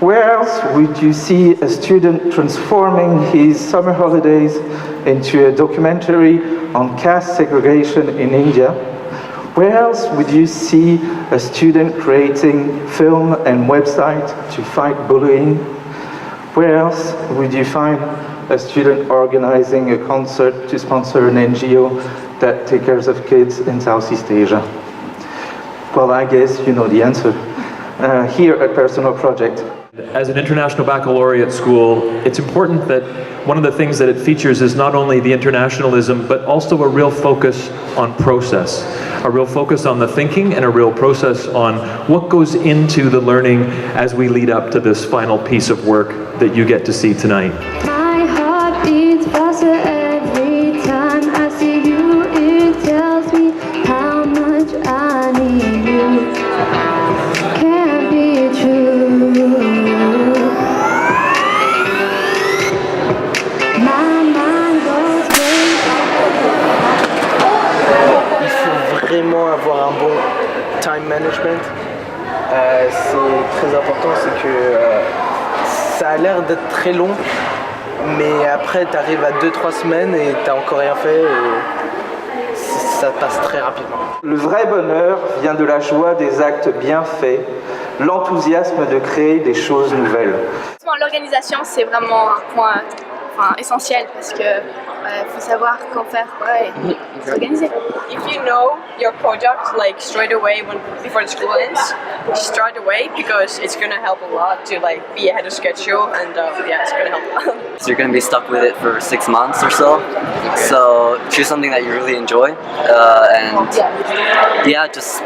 Where else would you see a student transforming his summer holidays into a documentary on caste segregation in India? Where else would you see a student creating film and website to fight bullying? Where else would you find a student organizing a concert to sponsor an NGO that takes care of kids in Southeast Asia? Well, I guess you know the answer. Here at Personal Project. As an international baccalaureate school, it's important that one of the things that it features is not only the internationalism, but also a real focus on process, a real focus on the thinking and a real process on what goes into the learning as we lead up to this final piece of work that you get to see tonight. My heart beats faster every time I see you. It tells me how much I need you. Can't be true. My mind goes crazy. Il faut vraiment avoir un bon time management. C'est très important, c'est que ça a l'air d'être très long, mais après tu arrives à 2-3 semaines et t'as encore rien fait et ça passe très rapidement. Le vrai bonheur vient de la joie des actes bien faits, l'enthousiasme de créer des choses nouvelles. L'organisation, c'est vraiment un point essentiel parce que faut savoir quoi faire et s'organiser. If you know your project like straight away before the school ends, start away because it's gonna help a lot to like be ahead of schedule and yeah, it's gonna help a lot. So you're gonna be stuck with it for 6 months or so. So choose something that you really enjoy and yeah, just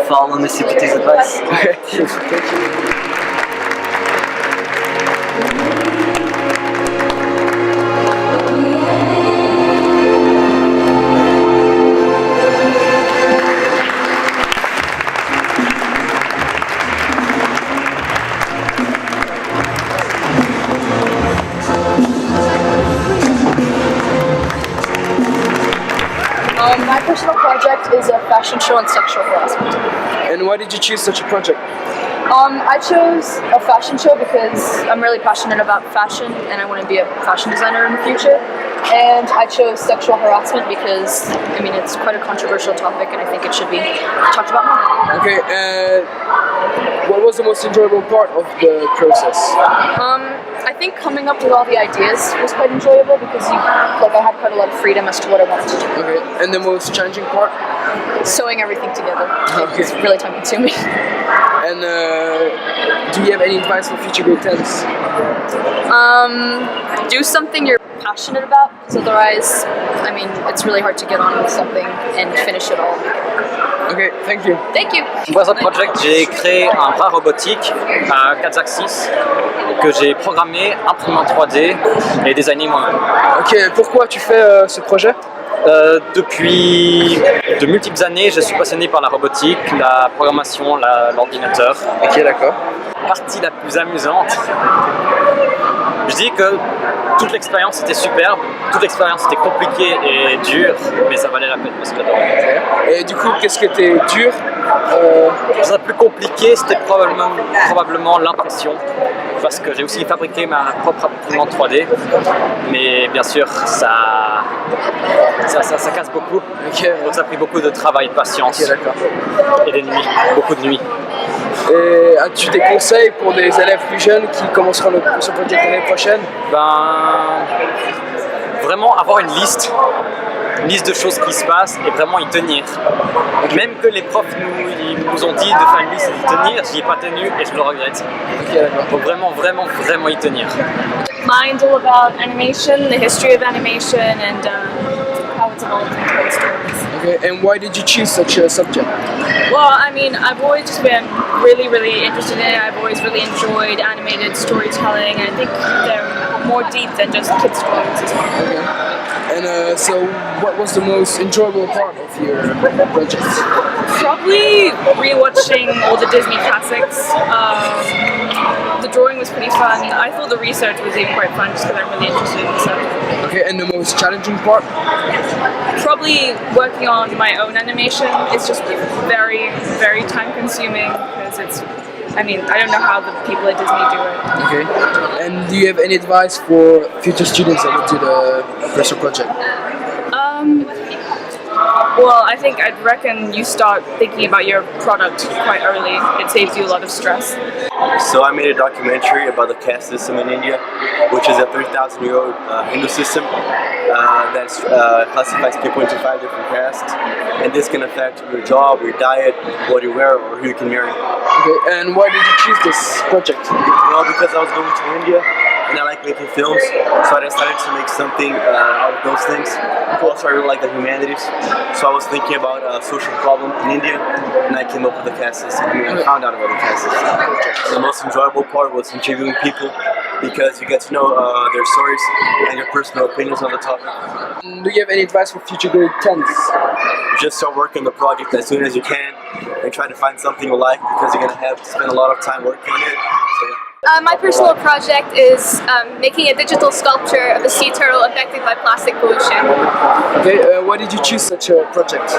follow Mr. Petit's advice. My personal project is a fashion show on sexual harassment. And why did you choose such a project? I chose a fashion show because I'm really passionate about fashion and I want to be a fashion designer in the future. And I chose sexual harassment because, I mean, it's quite a controversial topic and I think it should be talked about more. Okay, what was the most enjoyable part of the process? I think coming up with all the ideas was quite enjoyable because I had quite a lot of freedom as to what I wanted to do. Okay, and the most challenging part? Sewing everything together. Okay. It's really time consuming. And do you have any advice for future grade 10s? Do something you're passionate about, because otherwise, I mean, it's really hard to get on with something and finish it all. Okay, thank you. Thank you. Pour ce project, j'ai créé un bras robotique à 4 axes que j'ai programmé, imprimé en 3D et designé moi-même. Ok, pourquoi tu fais ce projet? Depuis de multiples années, je suis passionné par la robotique, la programmation, l'ordinateur. Ok, d'accord. La partie la plus amusante, je dis que toute l'expérience était superbe, toute l'expérience était compliquée et dure, mais ça valait la peine parce que j'adorais. Et du coup, qu'est-ce qui était dur? Ce plus compliqué, c'était probablement l'impression, parce que j'ai aussi fabriqué ma propre imprimante 3D, mais bien sûr, ça casse beaucoup, donc ça a pris beaucoup de travail, de patience, et des nuits, beaucoup de nuits. Et as-tu des conseils pour des élèves plus jeunes qui commenceront ce projet l'année prochaine? Vraiment avoir une liste de choses qui se passent et vraiment y tenir. Même que les profs nous ont dit de faire une liste et d'y tenir, j'y ai pas tenu et je le regrette. Donc vraiment y tenir. Mine's all about animation, the history of animation, and how it's evolved into those stories. Okay, and why did you choose such a subject? Well, I mean, I've always just been really interested in it. I've always really enjoyed animated storytelling, and I think they're more deep than just kids' stories as well. Okay. And so, what was the most enjoyable part of your project? Probably rewatching all the Disney classics. The drawing was pretty fun. I thought the research was even quite fun just because I'm really interested in the subject. Okay, and the most challenging part? Probably working on my own animation. It's just very time consuming because it's I mean, I don't know how the people at Disney do it. Okay. And do you have any advice for future students that will do the personal project? Well, I think I'd reckon you start thinking about your product quite early. It saves you a lot of stress. So I made a documentary about the caste system in India, which is a 3,000-year-old Hindu system that classifies people into 5 different castes, and this can affect your job, your diet, what you wear, or who you can marry. Okay, and why did you choose this project? Well, because I was going to India, and I like making films, so I decided to make something out of those things. Also, I really like the humanities, so I was thinking about a social problem in India, and I came up with the caste system, and found out about the caste system. The most enjoyable part was interviewing people, because you get to know their stories and their personal opinions on the topic. Do you have any advice for future grade 10s? Just start working on the project as soon as you can, and try to find something you like, because you're going to have to spend a lot of time working on it. So, yeah. My personal project is making a digital sculpture of a sea turtle affected by plastic pollution. Okay, why did you choose such a project?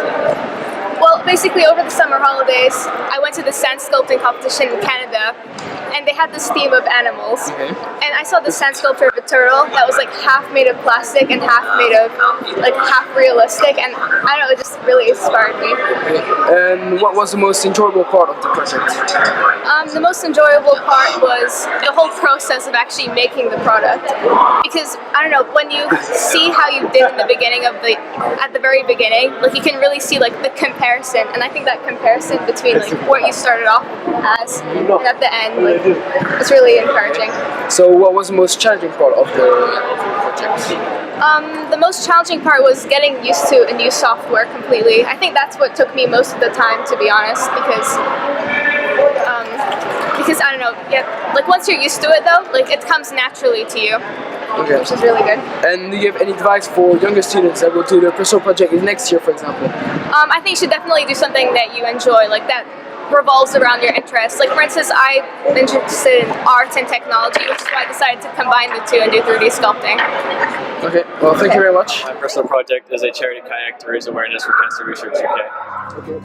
Well, basically over the summer holidays, I went to the sand sculpting competition in Canada, and they had this theme of animals. Okay. And I saw the sand sculpture of a turtle that was like half made of plastic and half made of like half realistic, and I don't know, it just really inspired me. Okay. And what was the most enjoyable part of the project? The most enjoyable part was the whole process of actually making the product, because I don't know, when you see how you did in the beginning of at the very beginning, like you can really see like the comparison, and I think that comparison between like what you started off as and at the end, like it's really encouraging. So what was the most challenging part of the project? The most challenging part was getting used to a new software completely. I think that's what took me most of the time, to be honest, because I don't know, yeah, like once you're used to it though, like it comes naturally to you, Okay. which is really good. And do you have any advice for younger students that will do their personal project next year, for example? I think you should definitely do something that you enjoy, like that revolves around your interests. Like for instance, I'm interested in art and technology, which is why I decided to combine the two and do 3D sculpting. Okay, well thank you very much. My personal project is a charity kayak to raise awareness for cancer research UK. Okay.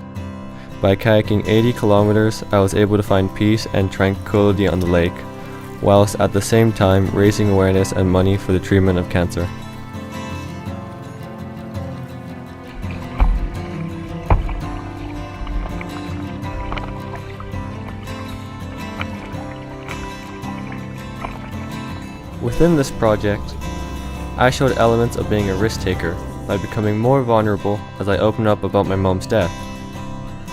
By kayaking 80 kilometers, I was able to find peace and tranquility on the lake, whilst at the same time raising awareness and money for the treatment of cancer. Within this project, I showed elements of being a risk taker by becoming more vulnerable as I opened up about my mom's death.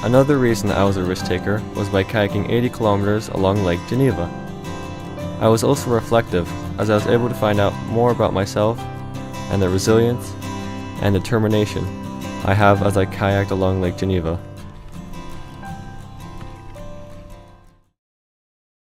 Another reason I was a risk taker was by kayaking 80 kilometers along Lake Geneva. I was also reflective as I was able to find out more about myself and the resilience and determination I have as I kayaked along Lake Geneva.